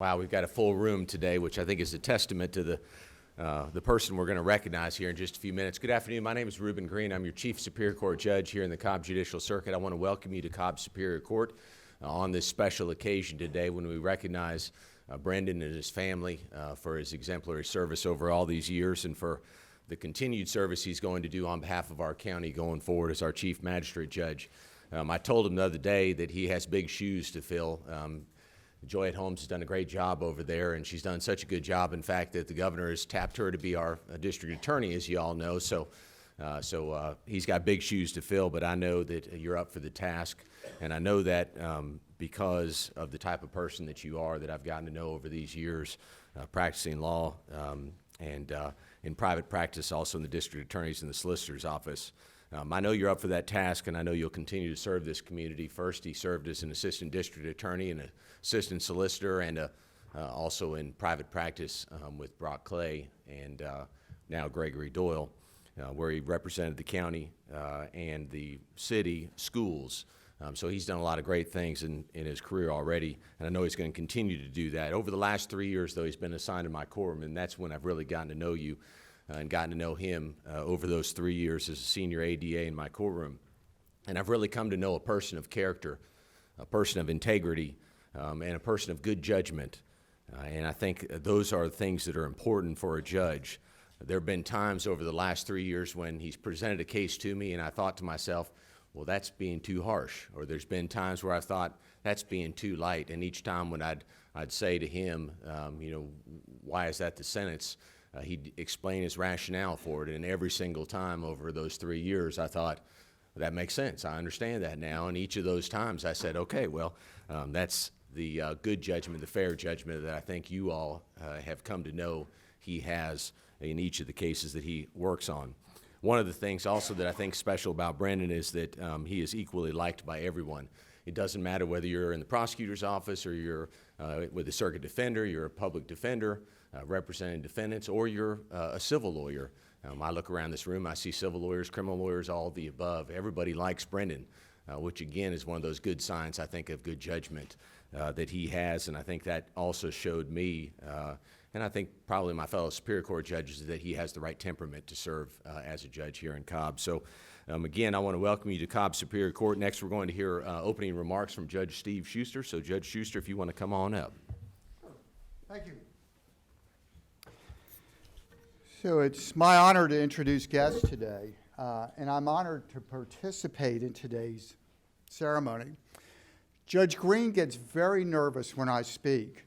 Wow, we've got a full room today, which I think is a testament to the person we're going to recognize here in just a few minutes. Good afternoon. My name is Reuben Green. I'm your Chief Superior Court Judge here in the Cobb Judicial Circuit. I want to welcome you to Cobb Superior Court on this special occasion today when we recognize Brendan and his family for his exemplary service over all these years and for the continued service he's going to do on behalf of our county going forward as our Chief Magistrate Judge. I told him the other day that he has big shoes to fill. Joyette Holmes has done a great job over there, and she's done such a good job, in fact, that the governor has tapped her to be our district attorney, as you all know. So he's got big shoes to fill, but I know that you're up for the task, and I know that because of the type of person that you are that I've gotten to know over these years, practicing law and in private practice, also in the district attorney's and the solicitor's office. I know you're up for that task, and I know you'll continue to serve this community. First, he served as an assistant district attorney and an assistant solicitor, and also in private practice with Brock Clay and now Gregory Doyle, where he represented the county and the city schools. So he's done a lot of great things in his career already, and I know he's going to continue to do that. Over the last 3 years, though, he's been assigned to my courtroom, and that's when I've really gotten to know you and gotten to know him over those 3 years as a senior ADA in my courtroom. And I've really come to know a person of character, a person of integrity, and a person of good judgment. And I think those are things that are important for a judge. There have been times over the last 3 years when he's presented a case to me and I thought to myself, well, that's being too harsh. Or there's been times where I thought, that's being too light. And each time when I'd say to him, why is that the sentence? He'd explain his rationale for it, and every single time over those 3 years, I thought, that makes sense. I understand that now. And each of those times, I said, okay, well, that's the good judgment, the fair judgment that I think you all have come to know he has in each of the cases that he works on. One of the things also that I think special about Brendan is that he is equally liked by everyone. It doesn't matter whether you're in the prosecutor's office or you're with a circuit defender, you're a public defender, representing defendants, or you're a civil lawyer. I look around this room, I see civil lawyers, criminal lawyers, all of the above. Everybody likes Brendan, which again is one of those good signs, I think, of good judgment that he has, and I think that also showed me, and I think probably my fellow Superior Court judges, that he has the right temperament to serve as a judge here in Cobb. So again, I want to welcome you to Cobb Superior Court. Next, we're going to hear opening remarks from Judge Steve Schuster. So Judge Schuster, if you want to come on up. Thank you. So it's my honor to introduce guests today, and I'm honored to participate in today's ceremony. Judge Green gets very nervous when I speak,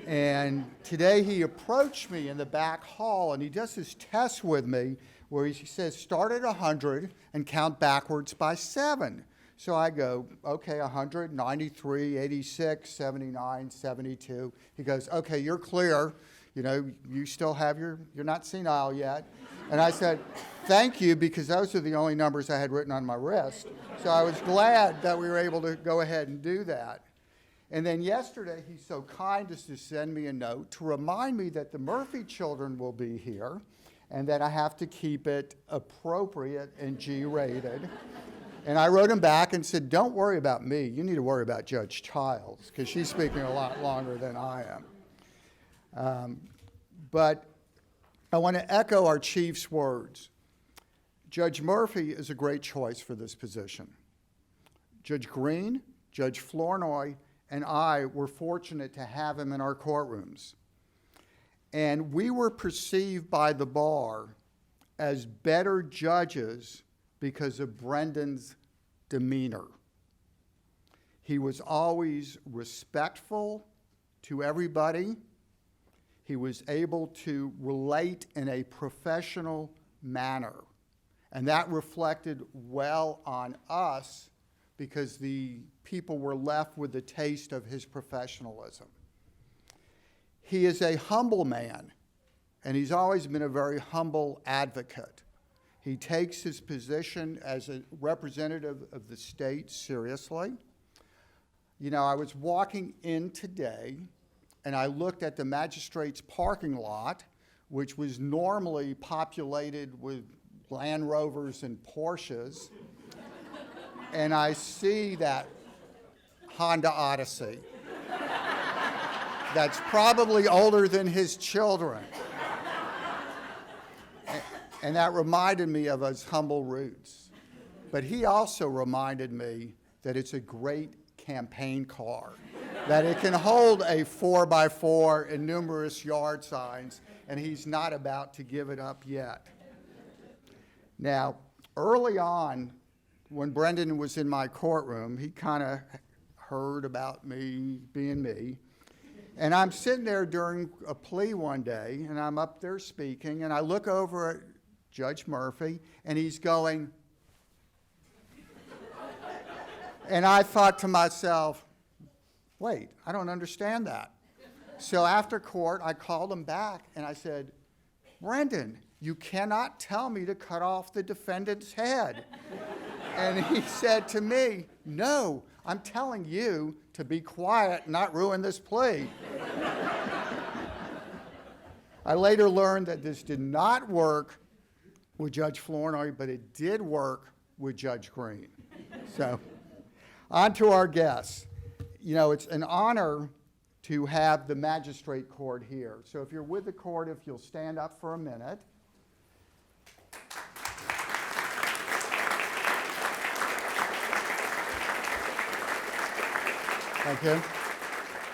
and today he approached me in the back hall, and he does this test with me where he says, start at 100 and count backwards by 7. So I go, okay, 100, 93, 86, 79, 72. He goes, okay, you're clear. You know, you still have you're not senile yet. And I said, thank you, because those are the only numbers I had written on my wrist. So I was glad that we were able to go ahead and do that. And then yesterday, he's so kind as to send me a note to remind me that the Murphy children will be here and that I have to keep it appropriate and G-rated. And I wrote him back and said, don't worry about me. You need to worry about Judge Childs, because she's speaking a lot longer than I am. But I want to echo our chief's words. Judge Murphy is a great choice for this position. Judge Green, Judge Flournoy, and I were fortunate to have him in our courtrooms. And we were perceived by the bar as better judges because of Brendan's demeanor. He was always respectful to everybody. He was able to relate in a professional manner. And that reflected well on us because the people were left with the taste of his professionalism. He is a humble man, and he's always been a very humble advocate. He takes his position as a representative of the state seriously. You know, I was walking in today, and I looked at the magistrate's parking lot, which was normally populated with Land Rovers and Porsches, and I see that Honda Odyssey. that's probably older than his children. And that reminded me of his humble roots. But he also reminded me that it's a great campaign car, that it can hold a 4x4 and numerous yard signs, and he's not about to give it up yet. Now, early on, when Brendan was in my courtroom, he kind of heard about me being me. And I'm sitting there during a plea one day, and I'm up there speaking, and I look over at Judge Murphy, and he's going, and I thought to myself, wait, I don't understand that. So after court, I called him back, and I said, Brendan, you cannot tell me to cut off the defendant's head. And he said to me, no, I'm telling you to be quiet and not ruin this plea. I later learned that this did not work with Judge Flournoy, but it did work with Judge Green. So, on to our guests. You know, it's an honor to have the magistrate court here. So if you're with the court, if you'll stand up for a minute. Thank you.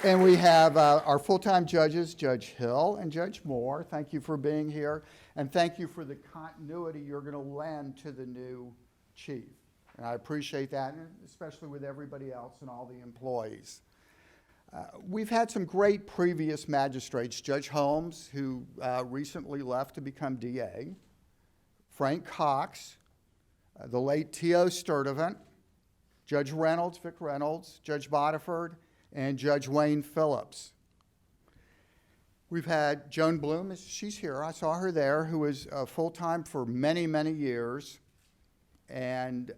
And we have our full-time judges, Judge Hill and Judge Moore. Thank you for being here. And thank you for the continuity you're going to lend to the new chief. And I appreciate that, and especially with everybody else and all the employees. We've had some great previous magistrates. Judge Holmes, who recently left to become DA. Frank Cox, the late T.O. Sturdivant, Judge Reynolds, Vic Reynolds, Judge Bodiford, and Judge Wayne Phillips. We've had Joan Bloom, she's here, I saw her there, who was full-time for many, many years. And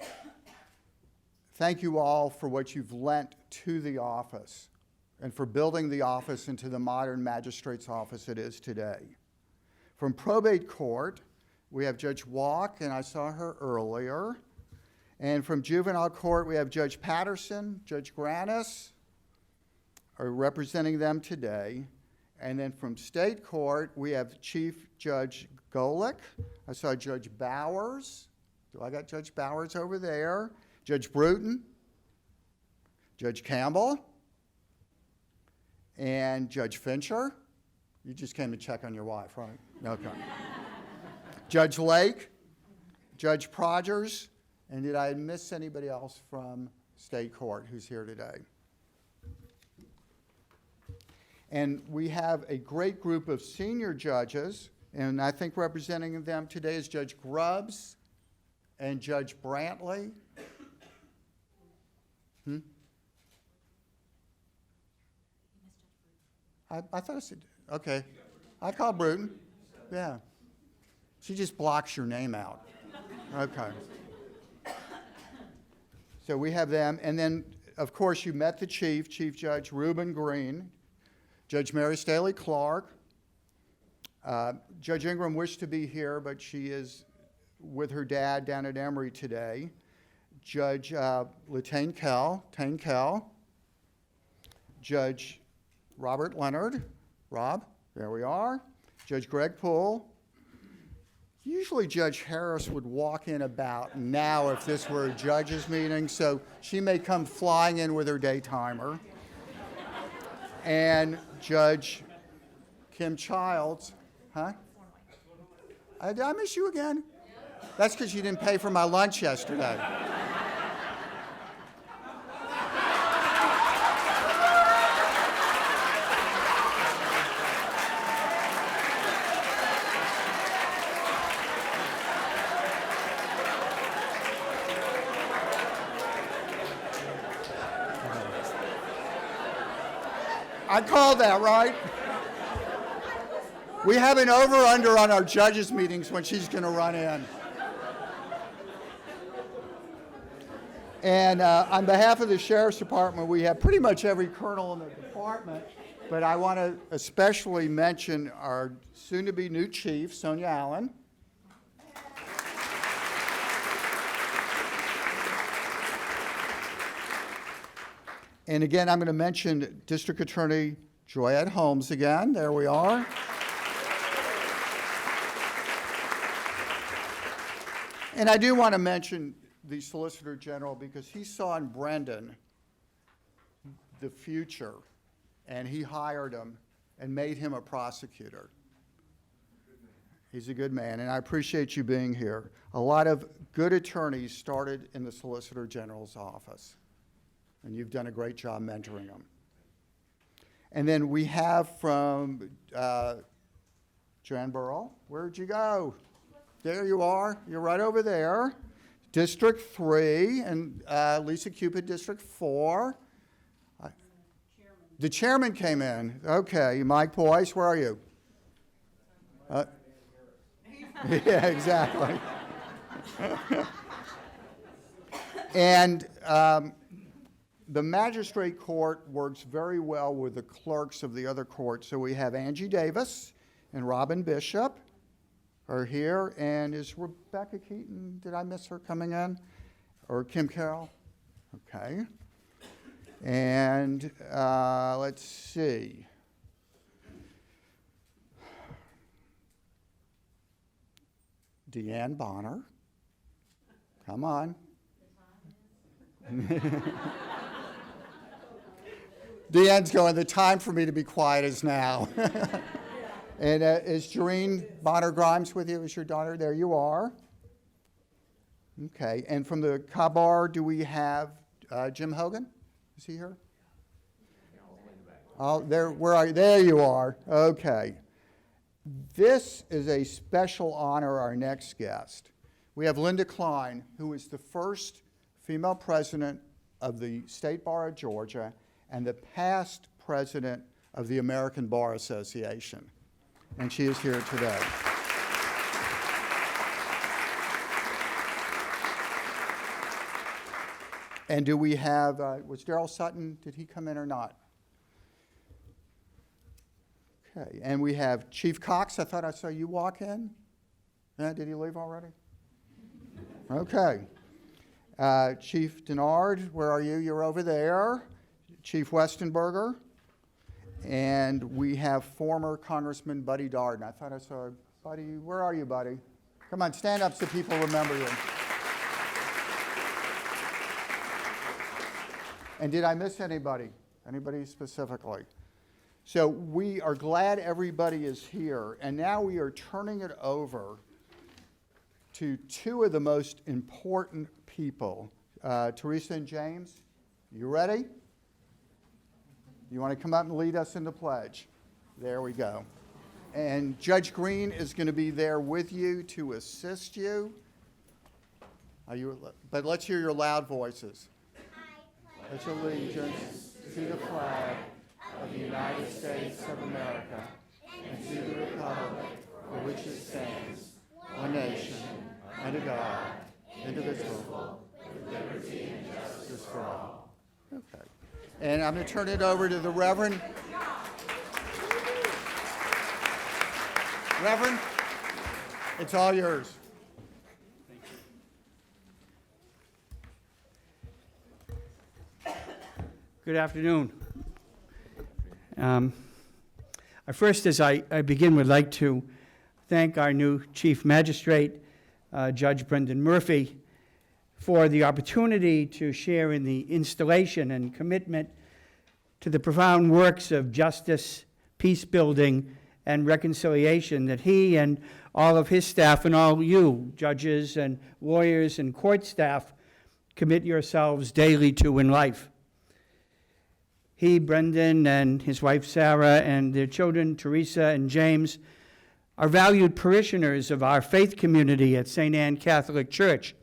thank you all for what you've lent to the office and for building the office into the modern magistrate's office it is today. From probate court, we have Judge Walk, and I saw her earlier. And from juvenile court, we have Judge Patterson, Judge Granis, are representing them today. And then from state court, we have Chief Judge Golick. I saw Judge Bowers. I got Judge Bowers over there. Judge Bruton, Judge Campbell, and Judge Fincher. You just came to check on your wife, right? Okay. Judge Lake, Judge Progers, and did I miss anybody else from state court who's here today? And we have a great group of senior judges, and I think representing them today is Judge Grubbs and Judge Brantley. I thought I said, okay. I called Bruton. Yeah. She just blocks your name out. Okay. So we have them. And then, of course, you met the Chief Judge Reuben Green, Judge Mary Staley Clark. Judge Ingram wished to be here, but she is with her dad down at Emory today. Judge Latane Kell, Judge Robert Leonard, Rob, there we are. Judge Greg Poole. Usually Judge Harris would walk in about now if this were a judges meeting, so she may come flying in with her day timer. And Judge Kim Childs, huh? Did I miss you again? That's because you didn't pay for my lunch yesterday. I called that, right? We have an over-under on our judges' meetings when she's going to run in. And on behalf of the Sheriff's Department, we have pretty much every colonel in the department, but I want to especially mention our soon-to-be new chief, Sonia Allen. And again, I'm going to mention District Attorney Joyette Holmes again. There we are. And I do want to mention the Solicitor General because he saw in Brendan the future, and he hired him and made him a prosecutor. He's a good man, and I appreciate you being here. A lot of good attorneys started in the Solicitor General's office, and you've done a great job mentoring them. And then we have from Joanne Burrell. Where'd you go? There you are. You're right over there. District 3, and Lisa Cupid, District 4. The chairman came in. Okay, Mike Boyce, where are you? Yeah, exactly. And the magistrate court works very well with the clerks of the other courts. So we have Angie Davis and Robin Bishop are here. And is Rebecca Keaton, did I miss her coming in? Or Kim Carroll? Okay. And let's see. Deanne Bonner. Come on. Deanne's going, the time for me to be quiet is now. And is Jareen Bonner Grimes with you? Is your daughter? There you are. Okay. And from the Cobb Bar, do we have Jim Hogan? Is he here? Oh, there. Where are you? There you are. Okay. This is a special honor, our next guest. We have Linda Klein, who is the first female president of the State Bar of Georgia and the past president of the American Bar Association. And she is here today. And do we have, was Darrell Sutton, did he come in or not? Okay, and we have Chief Cox. I thought I saw you walk in. Yeah, did he leave already? Okay. Chief Denard, where are you? You're over there. Chief Westenberger. And we have former Congressman Buddy Darden. I thought I saw Buddy. Where are you, Buddy? Come on, stand up so people remember you. And did I miss anybody? Anybody specifically? So we are glad everybody is here, and now we are turning it over to two of the most important people. Teresa and James, you ready? You want to come up and lead us in the pledge? There we go. And Judge Green is going to be there with you to assist you. But let's hear your loud voices. I pledge allegiance to the flag of the United States of America and to the republic for which it stands, one nation, under God, indivisible, with liberty and justice for all. Okay. And I'm going to turn it over to the Reverend. Reverend, it's all yours. Good afternoon. First, as I begin, would like to thank our new Chief Magistrate, Judge Brendan Murphy, for the opportunity to share in the installation and commitment to the profound works of justice, peace building, and reconciliation that he and all of his staff and all you, judges and lawyers and court staff, commit yourselves daily to in life. He, Brendan, and his wife Sarah, and their children Teresa and James, are valued parishioners of our faith community at St. Anne Catholic Church,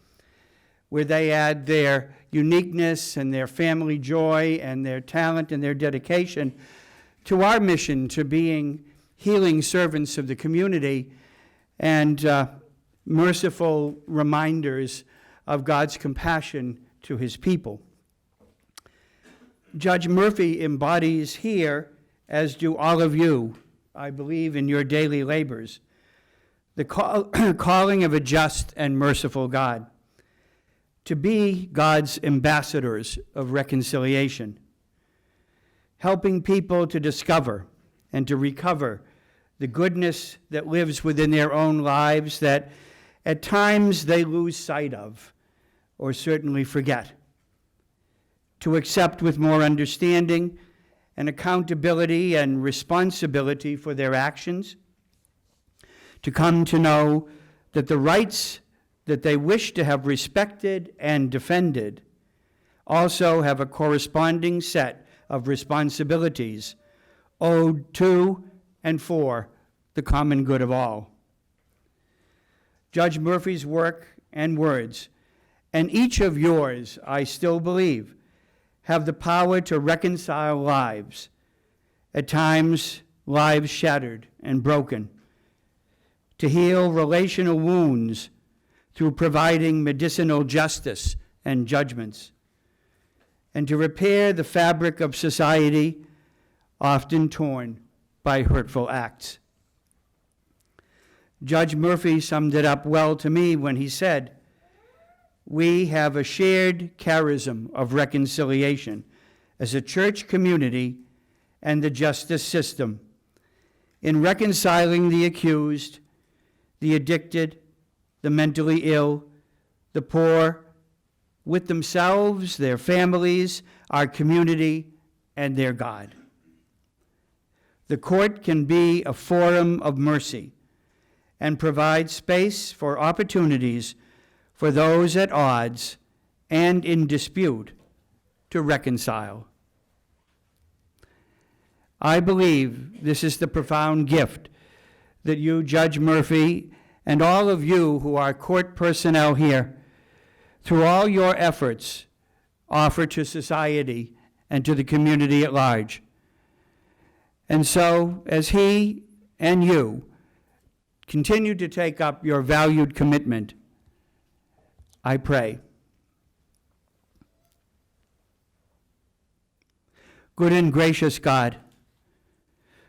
where they add their uniqueness and their family joy and their talent and their dedication to our mission to being healing servants of the community and merciful reminders of God's compassion to his people. Judge Murphy embodies here, as do all of you, I believe, in your daily labors, the calling of a just and merciful God, to be God's ambassadors of reconciliation, helping people to discover and to recover the goodness that lives within their own lives that at times they lose sight of or certainly forget. To accept with more understanding and accountability and responsibility for their actions. To come to know that the rights that they wish to have respected and defended also have a corresponding set of responsibilities owed to and for the common good of all. Judge Murphy's work and words, and each of yours, I still believe, have the power to reconcile lives, at times lives shattered and broken, to heal relational wounds through providing medicinal justice and judgments, and to repair the fabric of society often torn by hurtful acts. Judge Murphy summed it up well to me when he said, "We have a shared charism of reconciliation as a church community and the justice system in reconciling the accused, the addicted, the mentally ill, the poor, with themselves, their families, our community, and their God. The court can be a forum of mercy and provide space for opportunities for those at odds and in dispute to reconcile. I believe this is the profound gift that you, Judge Murphy, and all of you who are court personnel here, through all your efforts, offer to society and to the community at large. And so, as he and you continue to take up your valued commitment, I pray. Good and gracious God,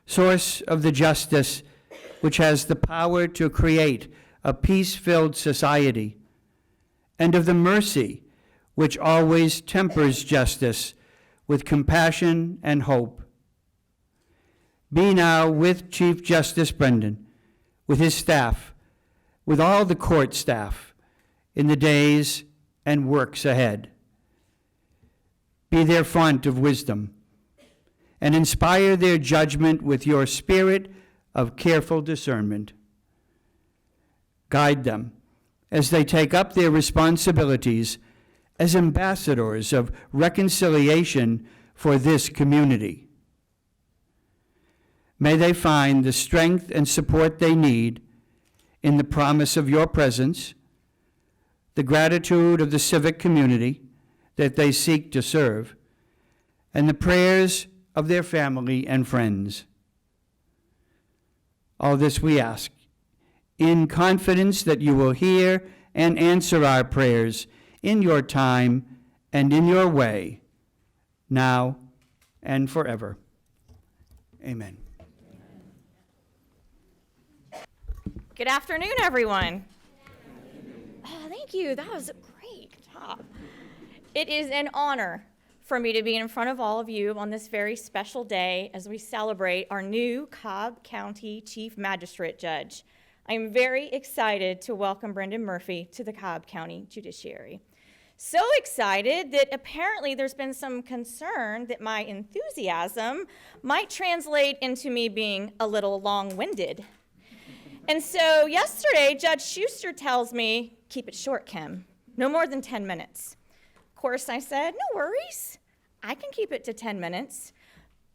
source of the justice which has the power to create a peace-filled society, and of the mercy which always tempers justice with compassion and hope. Be now with Chief Justice Brendan, with his staff, with all the court staff, in the days and works ahead. Be their font of wisdom, and inspire their judgment with your spirit of careful discernment. Guide them as they take up their responsibilities as ambassadors of reconciliation for this community. May they find the strength and support they need in the promise of your presence, the gratitude of the civic community that they seek to serve, and the prayers of their family and friends. All this we ask in confidence that you will hear and answer our prayers in your time and in your way, now and forever. Amen. Good afternoon, everyone. Oh, thank you. That was a great job. It is an honor for me to be in front of all of you on this very special day as we celebrate our new Cobb County Chief Magistrate Judge. I'm very excited to welcome Brendan Murphy to the Cobb County Judiciary. So excited that apparently there's been some concern that my enthusiasm might translate into me being a little long-winded. And so yesterday, Judge Schuster tells me, keep it short, Kim, no more than 10 minutes. Of course, I said, no worries, I can keep it to 10 minutes.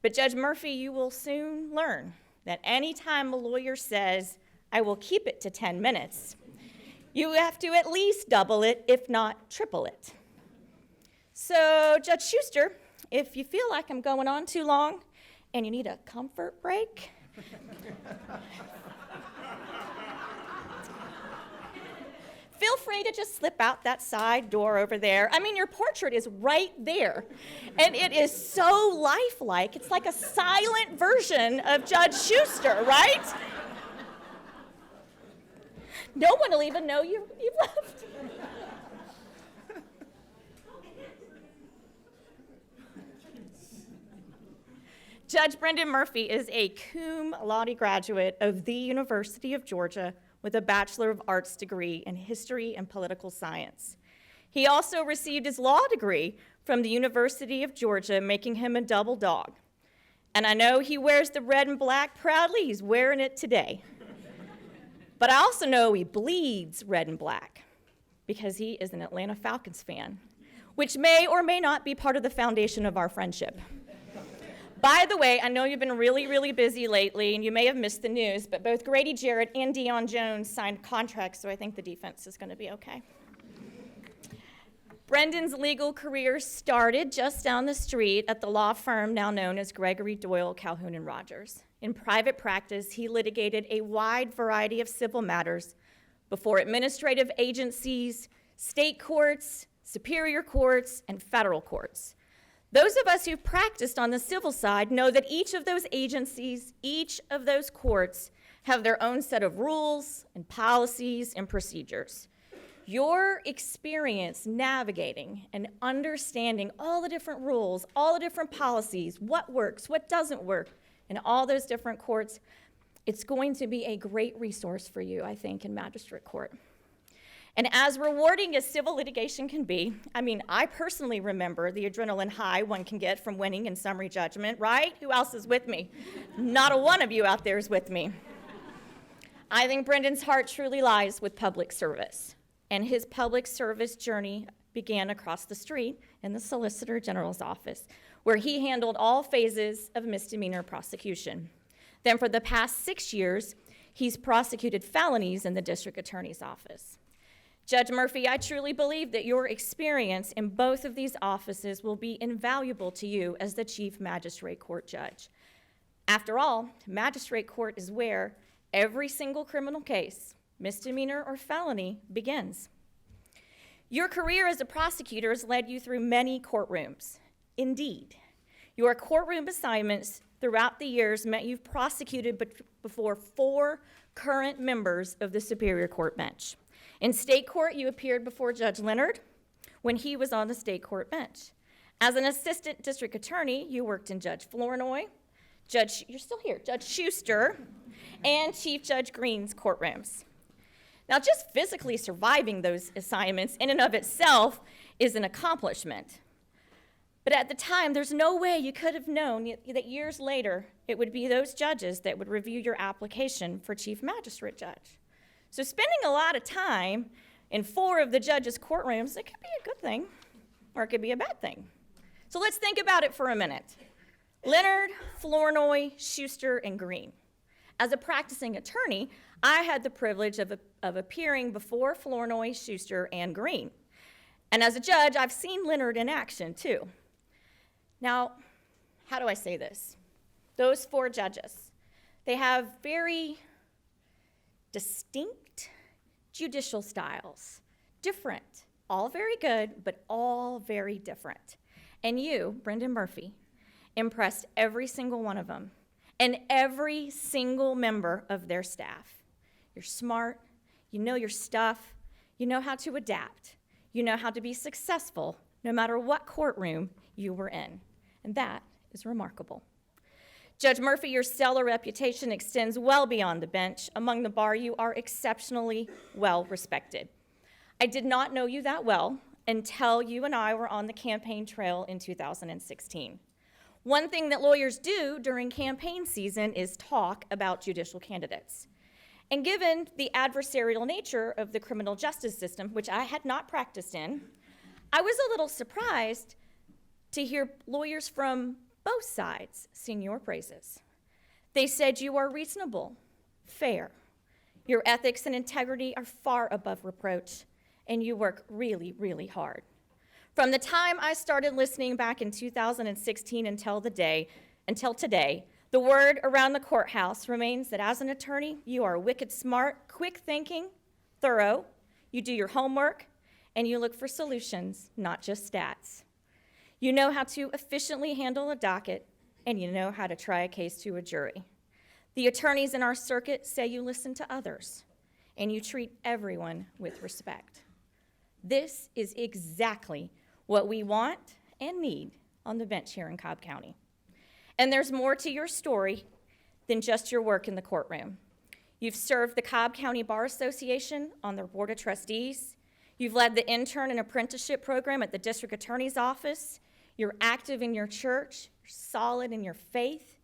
But Judge Murphy, you will soon learn that anytime a lawyer says, I will keep it to 10 minutes, you have to at least double it, if not triple it. So, Judge Schuster, if you feel like I'm going on too long and you need a comfort break, feel free to just slip out that side door over there. I mean, your portrait is right there, and it is so lifelike. It's like a silent version of Judge Schuster, right? No one will even know you've left. Judge Brendan Murphy is a cum laude graduate of the University of Georgia with a Bachelor of Arts degree in History and Political Science. He also received his law degree from the University of Georgia, making him a double dog. And I know he wears the red and black proudly. He's wearing it today. But I also know he bleeds red and black because he is an Atlanta Falcons fan, which may or may not be part of the foundation of our friendship. By the way, I know you've been really, really busy lately, and you may have missed the news, but both Grady Jarrett and Deion Jones signed contracts, so I think the defense is going to be okay. Brendan's legal career started just down the street at the law firm now known as Gregory Doyle, Calhoun & Rogers. In private practice, he litigated a wide variety of civil matters before administrative agencies, state courts, superior courts, and federal courts. Those of us who've practiced on the civil side know that each of those agencies, each of those courts, have their own set of rules and policies and procedures. Your experience navigating and understanding all the different rules, all the different policies, what works, what doesn't work, in all those different courts, it's going to be a great resource for you, I think, in magistrate court. And as rewarding as civil litigation can be, I personally remember the adrenaline high one can get from winning in summary judgment, right? Who else is with me? Not a one of you out there is with me. I think Brendan's heart truly lies with public service, and his public service journey began across the street in the Solicitor General's office, where he handled all phases of misdemeanor prosecution. Then for the past 6 years, he's prosecuted felonies in the district attorney's office. Judge Murphy, I truly believe that your experience in both of these offices will be invaluable to you as the Chief Magistrate Court Judge. After all, Magistrate Court is where every single criminal case, misdemeanor or felony, begins. Your career as a prosecutor has led you through many courtrooms. Indeed, your courtroom assignments throughout the years meant you've prosecuted before 4 current members of the Superior Court bench. In state court, you appeared before Judge Leonard when he was on the state court bench. As an assistant district attorney, you worked in Judge Flournoy, you're still here, Judge Schuster, and Chief Judge Green's courtrooms. Now, just physically surviving those assignments in and of itself is an accomplishment. But at the time, there's no way you could have known that years later, it would be those judges that would review your application for Chief Magistrate Judge. So spending a lot of time in 4 of the judges' courtrooms, it could be a good thing, or it could be a bad thing. So let's think about it for a minute. Leonard, Flournoy, Schuster, and Green. As a practicing attorney, I had the privilege of appearing before Flournoy, Schuster, and Green. And as a judge, I've seen Leonard in action, too. Now, how do I say this? Those 4 judges, they have very distinct judicial styles, different, all very good, but all very different. And you, Brendan Murphy, impressed every single one of them and every single member of their staff. You're smart, you know your stuff, you know how to adapt, you know how to be successful no matter what courtroom you were in. And that is remarkable. Judge Murphy, your stellar reputation extends well beyond the bench. Among the bar, you are exceptionally well respected. I did not know you that well until you and I were on the campaign trail in 2016. One thing that lawyers do during campaign season is talk about judicial candidates. And given the adversarial nature of the criminal justice system, which I had not practiced in, I was a little surprised to hear lawyers from both sides sing your praises. They said you are reasonable, fair. Your ethics and integrity are far above reproach, and you work really, really hard. From the time I started listening back in 2016 until today, the word around the courthouse remains that as an attorney, you are wicked smart, quick thinking, thorough, you do your homework, and you look for solutions, not just stats. You know how to efficiently handle a docket, and you know how to try a case to a jury. The attorneys in our circuit say you listen to others, and you treat everyone with respect. This is exactly what we want and need on the bench here in Cobb County. And there's more to your story than just your work in the courtroom. You've served the Cobb County Bar Association on their Board of Trustees. You've led the intern and apprenticeship program at the District Attorney's Office. You're active in your church. You're solid in your faith.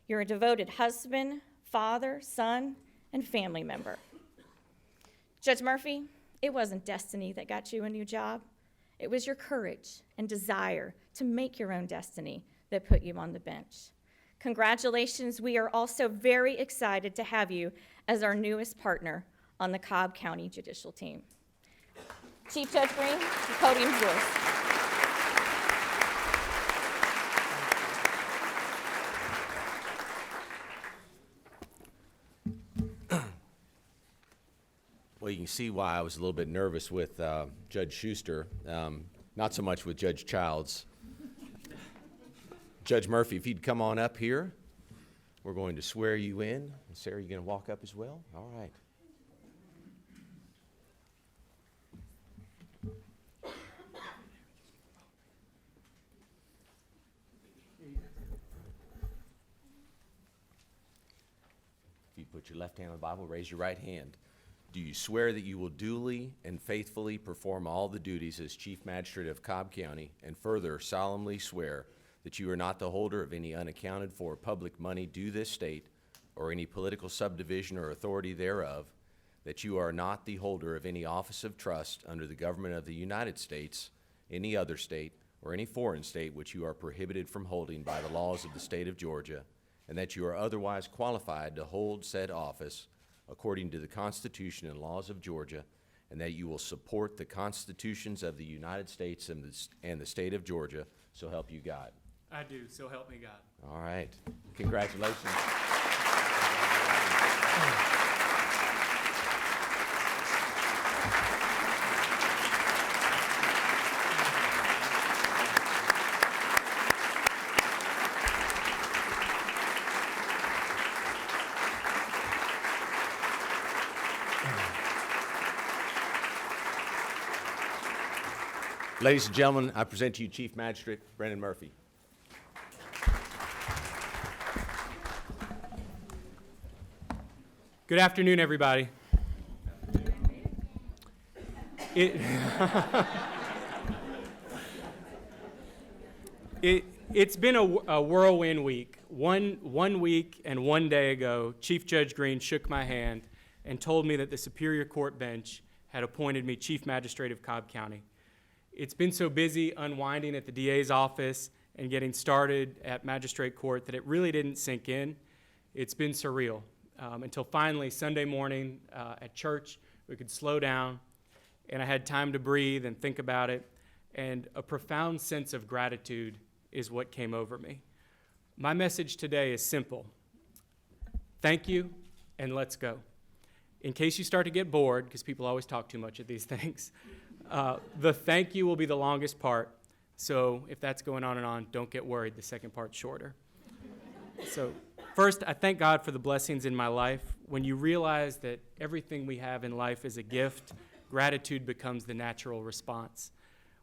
You're a devoted husband, father, son, and family member. Judge Murphy, it wasn't destiny that got you a new job. It was your courage and desire to make your own destiny that put you on the bench. Congratulations. We are also very excited to have you as our newest partner on the Cobb County Judicial Team. Chief Judge Green, the podium's yours. Well, you can see why I was a little bit nervous with Judge Schuster, not so much with Judge Childs. Judge Murphy, if you'd come on up here, we're going to swear you in. And Sarah, you going to walk up as well? All right. If you put your left hand on the Bible, raise your right hand. Do you swear that you will duly and faithfully perform all the duties as Chief Magistrate of Cobb County, and further solemnly swear that you are not the holder of any unaccounted for public money due this state or any political subdivision or authority thereof, that you are not the holder of any office of trust under the government of the United States, any other state, or any foreign state which you are prohibited from holding by the laws of the state of Georgia, and that you are otherwise qualified to hold said office according to the Constitution and laws of Georgia, and that you will support the constitutions of the United States and the state of Georgia, so help you God. I do, so help me God. All right. Congratulations. Ladies and gentlemen, I present to you Chief Magistrate Brendan Murphy. Good afternoon, everybody. It's been a whirlwind week. One week and 1 day ago, Chief Judge Green shook my hand and told me that the Superior Court bench had appointed me Chief Magistrate of Cobb County. It's been so busy unwinding at the DA's office and getting started at Magistrate Court that it really didn't sink in. It's been surreal. Until finally Sunday morning at church, we could slow down, and I had time to breathe and think about it, and a profound sense of gratitude is what came over me. My message today is simple. Thank you, and let's go. In case you start to get bored, because people always talk too much at these things, the thank you will be the longest part, so if that's going on and on, don't get worried, the second part's shorter. So first, I thank God for the blessings in my life. When you realize that everything we have in life is a gift, gratitude becomes the natural response.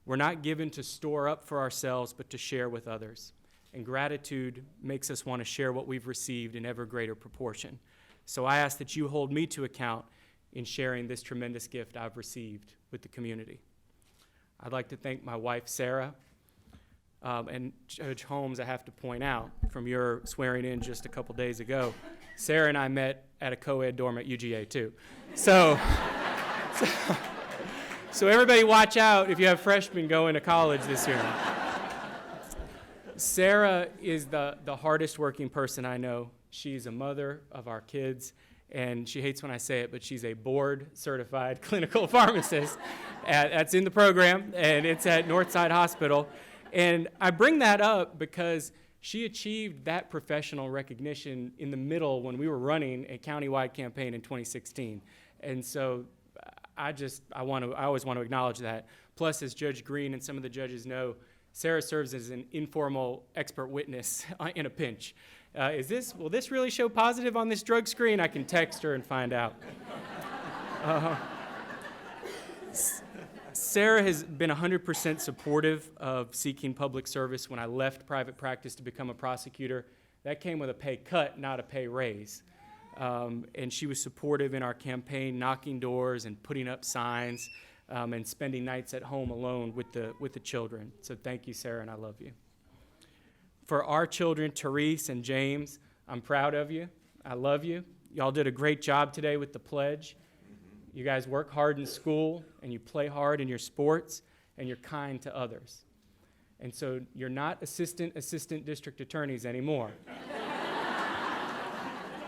We're not given to store up for ourselves, but to share with others. And gratitude makes us want to share what we've received in ever greater proportion. So I ask that you hold me to account in sharing this tremendous gift I've received with the community. I'd like to thank my wife, Sarah, and Judge Holmes, I have to point out, from your swearing in just a couple days ago, Sarah and I met at a co-ed dorm at UGA too. So everybody watch out if you have freshmen going to college this year. Sarah is the hardest working person I know. She's a mother of our kids, and she hates when I say it, but she's a board-certified clinical pharmacist. That's in the program, and it's at Northside Hospital. And I bring that up because she achieved that professional recognition in the middle when we were running a countywide campaign in 2016. And so I always want to acknowledge that. Plus, as Judge Green and some of the judges know, Sarah serves as an informal expert witness in a pinch. Will this really show positive on this drug screen? I can text her and find out. Sarah has been 100% supportive of seeking public service. When I left private practice to become a prosecutor, that came with a pay cut, not a pay raise. And she was supportive in our campaign, knocking doors and putting up signs and spending nights at home alone with the children. So thank you, Sarah, and I love you. For our children, Therese and James, I'm proud of you. I love you. Y'all did a great job today with the pledge. You guys work hard in school, and you play hard in your sports, and you're kind to others. And so you're not assistant district attorneys anymore.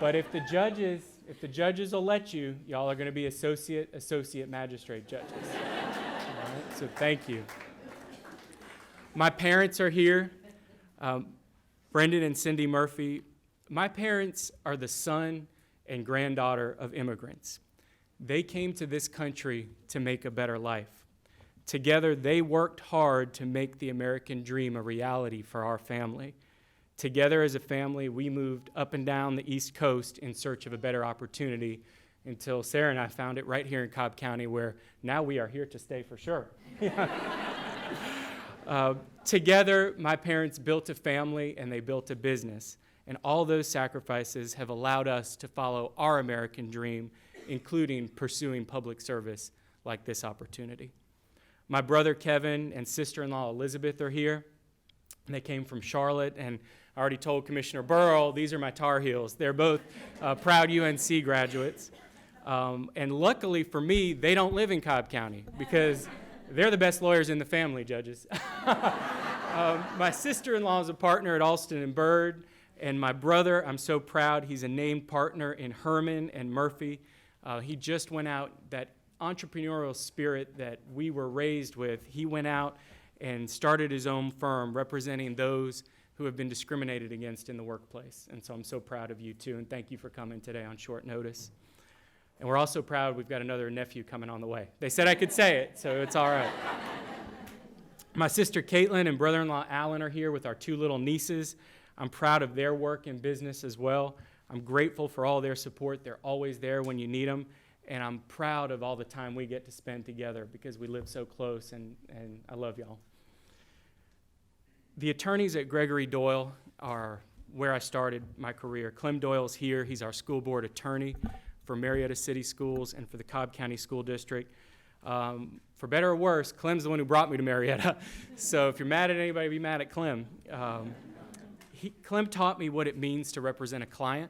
But if the judges will let you, y'all are going to be associate magistrate judges. All right? So thank you. My parents are here, Brendan and Cindy Murphy. My parents are the son and granddaughter of immigrants. They came to this country to make a better life. Together, they worked hard to make the American dream a reality for our family. Together as a family, we moved up and down the East Coast in search of a better opportunity until Sarah and I found it right here in Cobb County, where now we are here to stay for sure. Together, my parents built a family and they built a business. And all those sacrifices have allowed us to follow our American dream, including pursuing public service like this opportunity. My brother Kevin and sister-in-law Elizabeth are here. They came from Charlotte, and I already told Commissioner Burrow, these are my Tar Heels. They're both proud UNC graduates. And luckily for me, they don't live in Cobb County because they're the best lawyers in the family, judges. My sister-in-law is a partner at Alston and Bird, and my brother, I'm so proud, he's a named partner in Herman and Murphy. He just went out, that entrepreneurial spirit that we were raised with, he went out and started his own firm representing those who have been discriminated against in the workplace. And so I'm so proud of you too, and thank you for coming today on short notice. And we're also proud we've got another nephew coming on the way. They said I could say it, so it's all right. My sister Caitlin and brother-in-law Alan are here with our two little nieces. I'm proud of their work and business as well. I'm grateful for all their support. They're always there when you need them. And I'm proud of all the time we get to spend together because we live so close, and I love y'all. The attorneys at Gregory Doyle are where I started my career. Clem Doyle's here. He's our school board attorney for Marietta City Schools and for the Cobb County School District. For better or worse, Clem's the one who brought me to Marietta. So if you're mad at anybody, be mad at Clem. Clem taught me what it means to represent a client.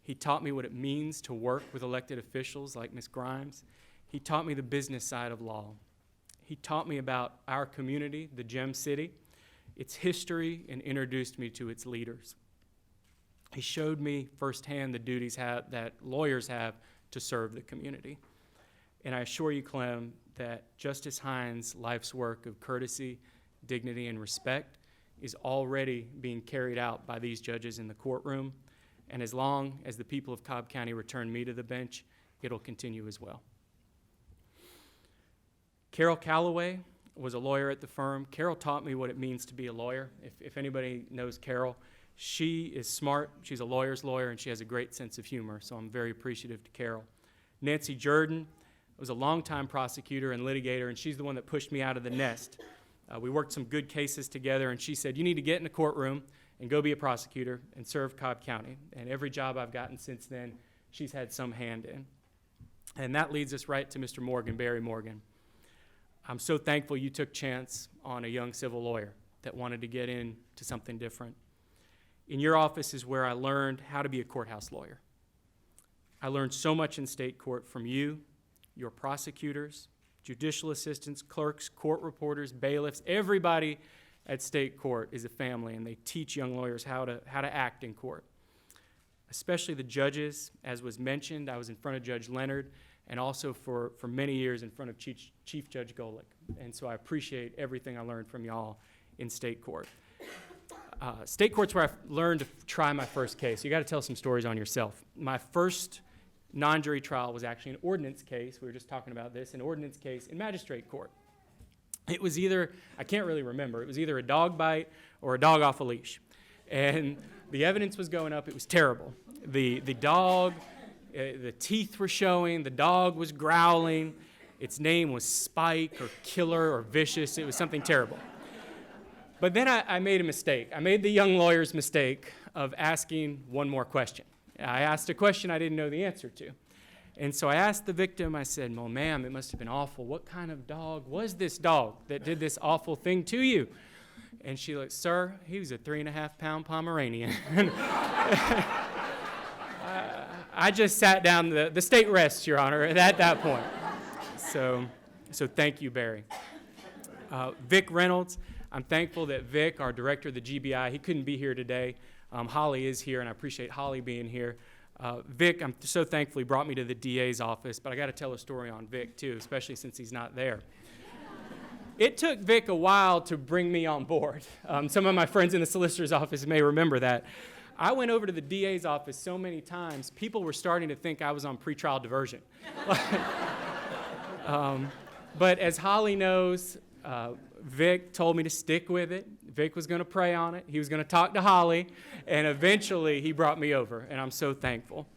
He taught me what it means to work with elected officials like Ms. Grimes. He taught me the business side of law. He taught me about our community, the Gem City, its history, and introduced me to its leaders. He showed me firsthand the duties that lawyers have to serve the community. And I assure you, Clem, that Justice Hines' life's work of courtesy, dignity, and respect is already being carried out by these judges in the courtroom. And as long as the people of Cobb County return me to the bench, it'll continue as well. Carol Calloway was a lawyer at the firm. Carol taught me what it means to be a lawyer. If anybody knows Carol, she is smart, she's a lawyer's lawyer, and she has a great sense of humor, so I'm very appreciative to Carol. Nancy Jordan was a longtime prosecutor and litigator, and she's the one that pushed me out of the nest. We worked some good cases together, and she said, you need to get in a courtroom and go be a prosecutor and serve Cobb County. And every job I've gotten since then, she's had some hand in. And that leads us right to Mr. Morgan, Barry Morgan. I'm so thankful you took chance on a young civil lawyer that wanted to get into something different. In your office is where I learned how to be a courthouse lawyer. I learned so much in state court from you, your prosecutors, judicial assistants, clerks, court reporters, bailiffs. Everybody at state court is a family, and they teach young lawyers how to act in court. Especially the judges, as was mentioned, I was in front of Judge Leonard, and also for many years in front of Chief Judge Golick. And so I appreciate everything I learned from y'all in state court. State court's where I learned to try my first case. You got to tell some stories on yourself. My first non-jury trial was actually an ordinance case. We were just talking about this, an ordinance case in magistrate court. It was either, I can't really remember, it was either a dog bite or a dog off a leash. And the evidence was going up. It was terrible. The dog, the teeth were showing, the dog was growling, Its name was Spike or Killer or Vicious. It was something terrible. But then I made a mistake. I made the young lawyer's mistake of asking one more question. I asked a question I didn't know the answer to. And so I asked the victim, I said, well, ma'am, it must have been awful. What kind of dog was this dog that did this awful thing to you? And she looked, sir, he was a 3.5-pound Pomeranian. I just sat down. The state rests, Your Honor, at that point. So thank you, Barry. Vic Reynolds, I'm thankful that Vic, our director of the GBI, he couldn't be here today. Holly is here, and I appreciate Holly being here. Vic, I'm so thankful he brought me to the DA's office, but I got to tell a story on Vic, too, especially since he's not there. It took Vic a while to bring me on board. Some of my friends in the solicitor's office may remember that. I went over to the DA's office so many times, people were starting to think I was on pretrial diversion. But as Holly knows, Vic told me to stick with it. Vic was going to pray on it. He was going to talk to Holly, and eventually he brought me over, and I'm so thankful.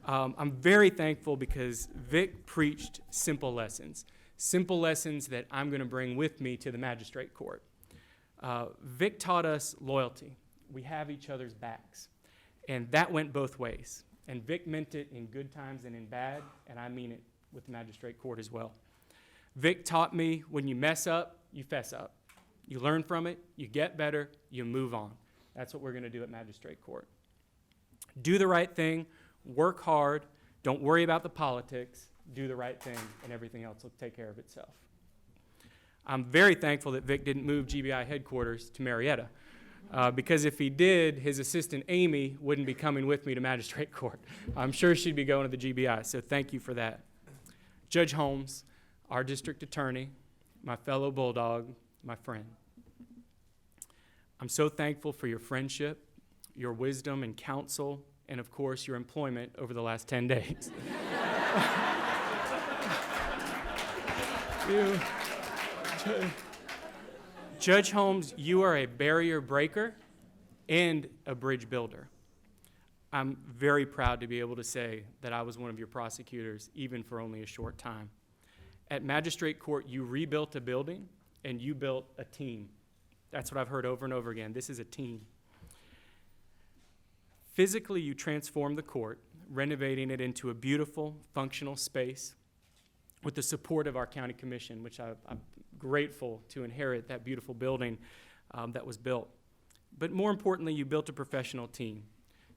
I'm very thankful because Vic preached simple lessons that I'm going to bring with me to the magistrate court. Vic taught us loyalty. We have each other's backs, and that went both ways. And Vic meant it in good times and in bad, and I mean it with the magistrate court as well. Vic taught me when you mess up, you fess up. You learn from it, you get better, you move on. That's what we're going to do at magistrate court. Do the right thing, work hard, don't worry about the politics, do the right thing, and everything else will take care of itself. I'm very thankful that Vic didn't move GBI headquarters to Marietta, because if he did, his assistant Amy wouldn't be coming with me to magistrate court. I'm sure she'd be going to the GBI, so thank you for that. Judge Holmes, our district attorney, my fellow Bulldog, my friend. I'm so thankful for your friendship, your wisdom and counsel, and of course, your employment over the last 10 days. Judge Holmes, you are a barrier breaker and a bridge builder. I'm very proud to be able to say that I was one of your prosecutors, even for only a short time. At magistrate court, you rebuilt a building and you built a team. That's what I've heard over and over again. This is a team. Physically, you transformed the court, renovating it into a beautiful, functional space with the support of our county commission, which I'm grateful to inherit that beautiful building that was built. But more importantly, you built a professional team.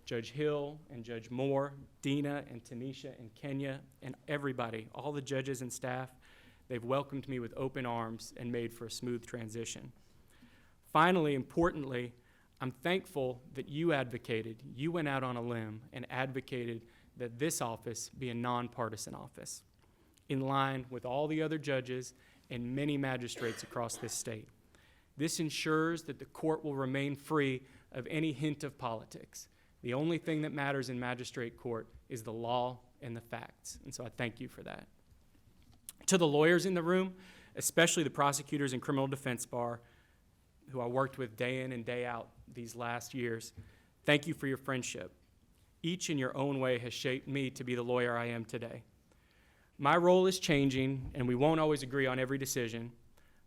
Judge Hill and Judge Moore, Dina and Tanisha and Kenya and everybody, all the judges and staff, they've welcomed me with open arms and made for a smooth transition. Finally, importantly, I'm thankful that you advocated, you went out on a limb and advocated that this office be a nonpartisan office, in line with all the other judges and many magistrates across this state. This ensures that the court will remain free of any hint of politics. The only thing that matters in magistrate court is the law and the facts, and so I thank you for that. To the lawyers in the room, especially the prosecutors and criminal defense bar, who I worked with day in and day out these last years, thank you for your friendship. Each in your own way has shaped me to be the lawyer I am today. My role is changing, and we won't always agree on every decision,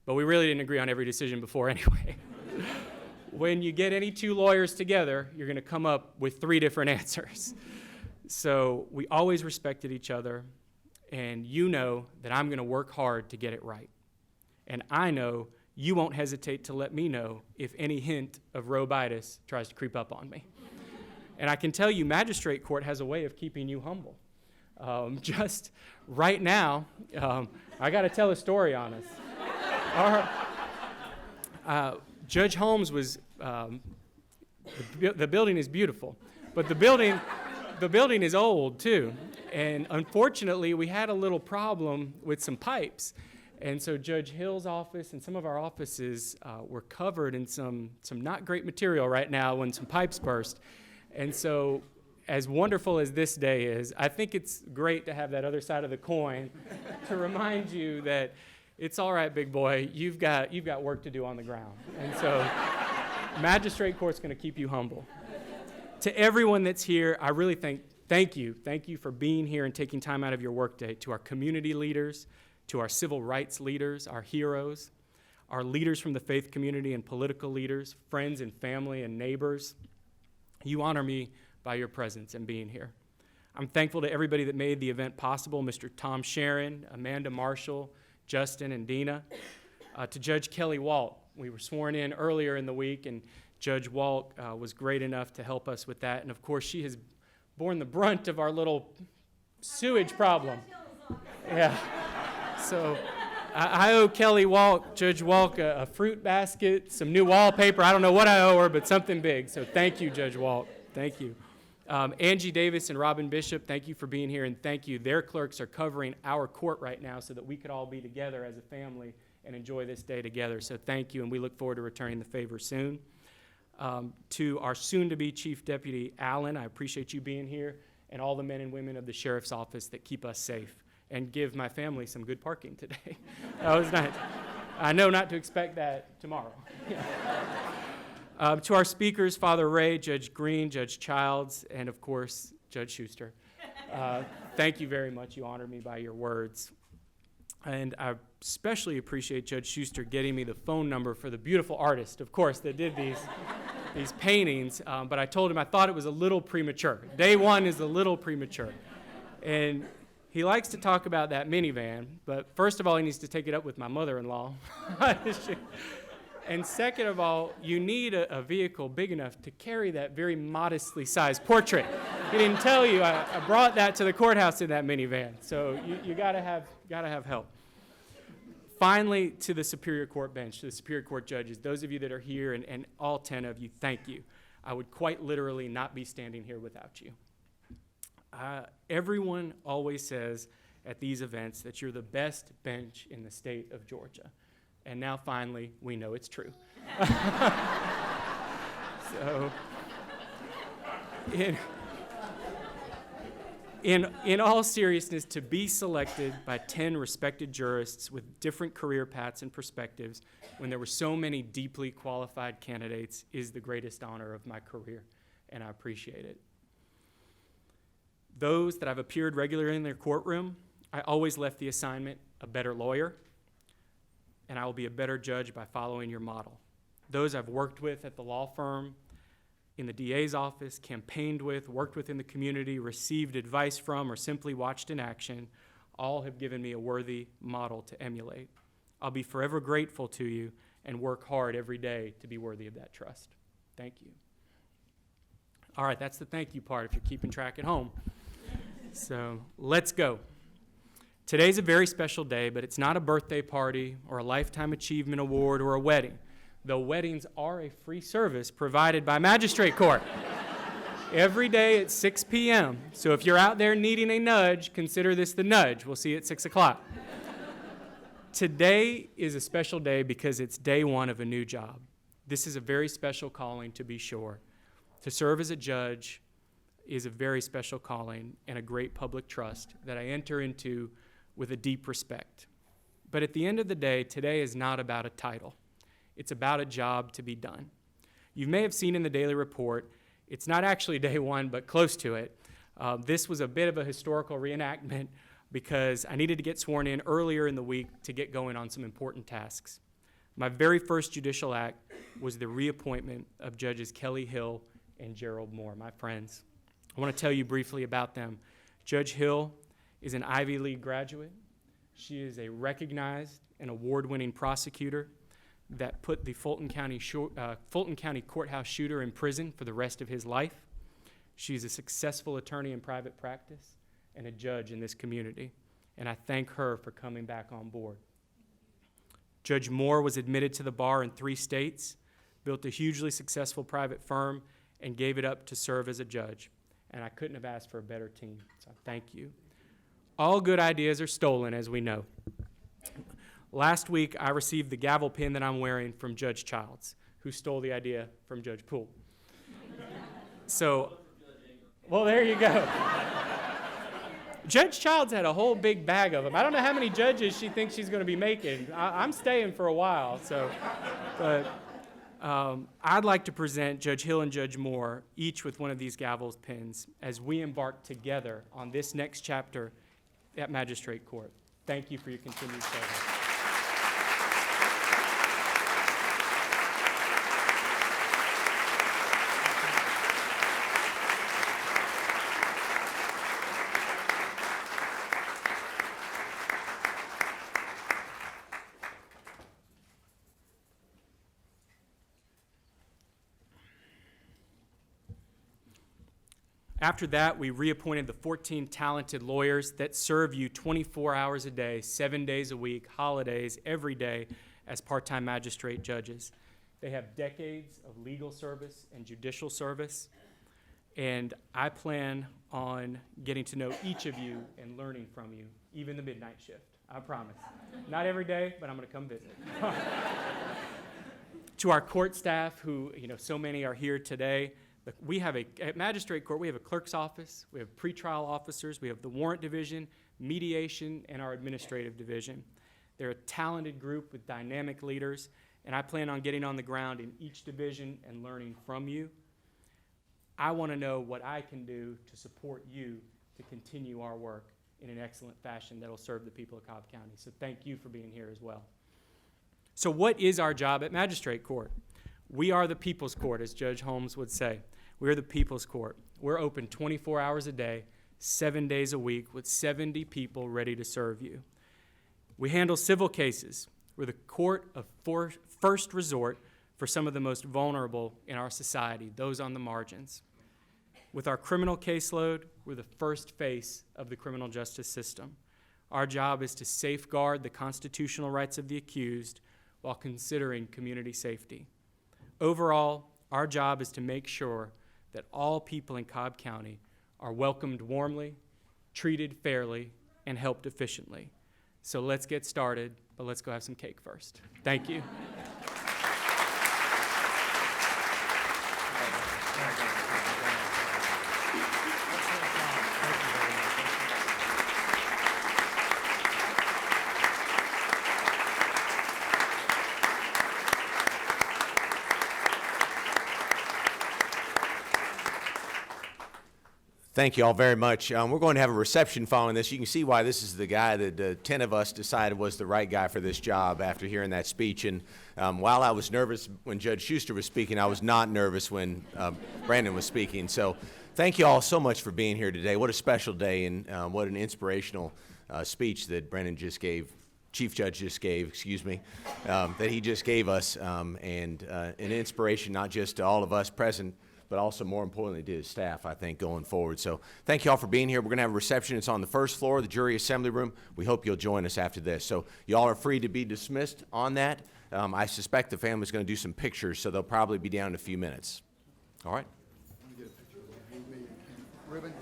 but we really didn't agree on every decision before anyway. When you get any two lawyers together, you're going to come up with 3 different answers. So we always respected each other, and you know that I'm going to work hard to get it right. And I know you won't hesitate to let me know if any hint of robitis tries to creep up on me. And I can tell you, magistrate court has a way of keeping you humble. Just right now, I got to tell a story on us. Judge Holmes was, the building is beautiful, but the building is old too. And unfortunately, we had a little problem with some pipes. And so Judge Hill's office and some of our offices were covered in some not great material right now when some pipes burst. And so as wonderful as this day is, I think it's great to have that other side of the coin to remind you that it's all right, big boy, you've got work to do on the ground. And so magistrate court's going to keep you humble. To everyone that's here, I really thank you for being here and taking time out of your workday. To our community leaders, to our civil rights leaders, our heroes, our leaders from the faith community and political leaders, friends and family and neighbors. You honor me by your presence and being here. I'm thankful to everybody that made the event possible, Mr. Tom Sharon, Amanda Marshall, Justin, and Dina. To Judge Kelly Walt, we were sworn in earlier in the week, and Judge Walt was great enough to help us with that. And of course, she has borne the brunt of our little sewage problem. Yeah. So I owe Kelly Walt, Judge Walt, a fruit basket, some new wallpaper. I don't know what I owe her, but something big. So thank you, Judge Walt. Thank you. Angie Davis and Robin Bishop, thank you for being here, and thank you. Their clerks are covering our court right now so that we could all be together as a family and enjoy this day together. So thank you, and we look forward to returning the favor soon. To our soon-to-be Chief Deputy Allen, I appreciate you being here, and all the men and women of the Sheriff's Office that keep us safe and give my family some good parking today. That was nice. I know not to expect that tomorrow. To our speakers, Father Ray, Judge Green, Judge Childs, and of course, Judge Schuster. Thank you very much. You honored me by your words. And I especially appreciate Judge Schuster getting me the phone number for the beautiful artist, of course, that did these paintings. But I told him I thought it was a little premature. Day one is a little premature. And he likes to talk about that minivan, but first of all, he needs to take it up with my mother-in-law. And second of all, you need a vehicle big enough to carry that very modestly sized portrait. He didn't tell you I brought that to the courthouse in that minivan, so you gotta have help. Finally, to the Superior Court bench, to the Superior Court judges, those of you that are here, and all 10 of you, thank you. I would quite literally not be standing here without you. Everyone always says at these events that you're the best bench in the state of Georgia. And now finally, we know it's true. So, in all seriousness, to be selected by 10 respected jurists with different career paths and perspectives when there were so many deeply qualified candidates is the greatest honor of my career, and I appreciate it. Those that I've appeared regularly in their courtroom, I always left the assignment a better lawyer, and I will be a better judge by following your model. Those I've worked with at the law firm, in the DA's office, campaigned with, worked with in the community, received advice from, or simply watched in action, all have given me a worthy model to emulate. I'll be forever grateful to you and work hard every day to be worthy of that trust. Thank you. All right, that's the thank you part if you're keeping track at home. So let's go. Today's a very special day, but it's not a birthday party or a Lifetime Achievement Award or a wedding, though weddings are a free service provided by Magistrate Court every day at 6 p.m. So if you're out there needing a nudge, consider this the nudge. We'll see you at 6 o'clock. Today is a special day because it's day one of a new job. This is a very special calling, to be sure. To serve as a judge is a very special calling and a great public trust that I enter into with a deep respect. But at the end of the day, today is not about a title. It's about a job to be done. You may have seen in the daily report, it's not actually day one, but close to it. This was a bit of a historical reenactment because I needed to get sworn in earlier in the week to get going on some important tasks. My very first judicial act was the reappointment of Judges Kelly Hill and Gerald Moore, my friends. I want to tell you briefly about them. Judge Hill is an Ivy League graduate. She is a recognized and award-winning prosecutor that put the Fulton County courthouse shooter in prison for the rest of his life. She's a successful attorney in private practice and a judge in this community, and I thank her for coming back on board. Judge Moore was admitted to the bar in 3 states, built a hugely successful private firm, and gave it up to serve as a judge. And I couldn't have asked for a better team, so thank you. All good ideas are stolen, as we know. Last week, I received the gavel pin that I'm wearing from Judge Childs, who stole the idea from Judge Poole. So, well, there you go. Judge Childs had a whole big bag of them. I don't know how many judges she thinks she's going to be making. I'm staying for a while, so. But I'd like to present Judge Hill and Judge Moore, each with one of these gavel pins, as we embark together on this next chapter at Magistrate Court. Thank you for your continued service. After that, we reappointed the 14 talented lawyers that serve you 24 hours a day, 7 days a week, holidays, every day as part-time magistrate judges. They have decades of legal service and judicial service, and I plan on getting to know each of you and learning from you, even the midnight shift, I promise. Not every day, but I'm gonna come visit. To our court staff, who, so many are here today, we have at Magistrate Court, we have a clerk's office, we have pretrial officers, we have the warrant division, mediation, and our administrative division. They're a talented group with dynamic leaders, and I plan on getting on the ground in each division and learning from you. I want to know what I can do to support you to continue our work in an excellent fashion that will serve the people of Cobb County. So thank you for being here as well. So what is our job at Magistrate Court? We are the people's court, as Judge Holmes would say. We're the people's court. We're open 24 hours a day, 7 days a week, with 70 people ready to serve you. We handle civil cases. We're the court of first resort for some of the most vulnerable in our society, those on the margins. With our criminal caseload, we're the first face of the criminal justice system. Our job is to safeguard the constitutional rights of the accused while considering community safety. Overall, our job is to make sure that all people in Cobb County are welcomed warmly, treated fairly, and helped efficiently. So let's get started, but let's go have some cake first. Thank you. Thank you all very much. We're going to have a reception following this. You can see why this is the guy that 10 of us decided was the right guy for this job after hearing that speech. And while I was nervous when Judge Schuster was speaking, I was not nervous when Brandon was speaking. So thank you all so much for being here today. What a special day, and what an inspirational speech that Brandon just gave. Chief Judge just gave, that he just gave us, and an inspiration not just to all of us present, but also more importantly to his staff, I think, going forward. So thank you all for being here. We're going to have a reception. It's on the first floor of the jury assembly room. We hope you'll join us after this. So you all are free to be dismissed on that. I suspect the family's going to do some pictures, so they'll probably be down in a few minutes. All right? Ribbon.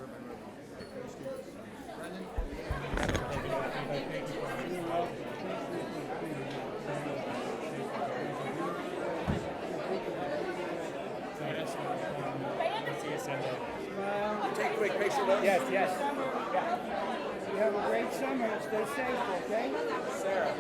Take a quick picture. Yes. You have a great summer. Stay safe, okay? Sarah.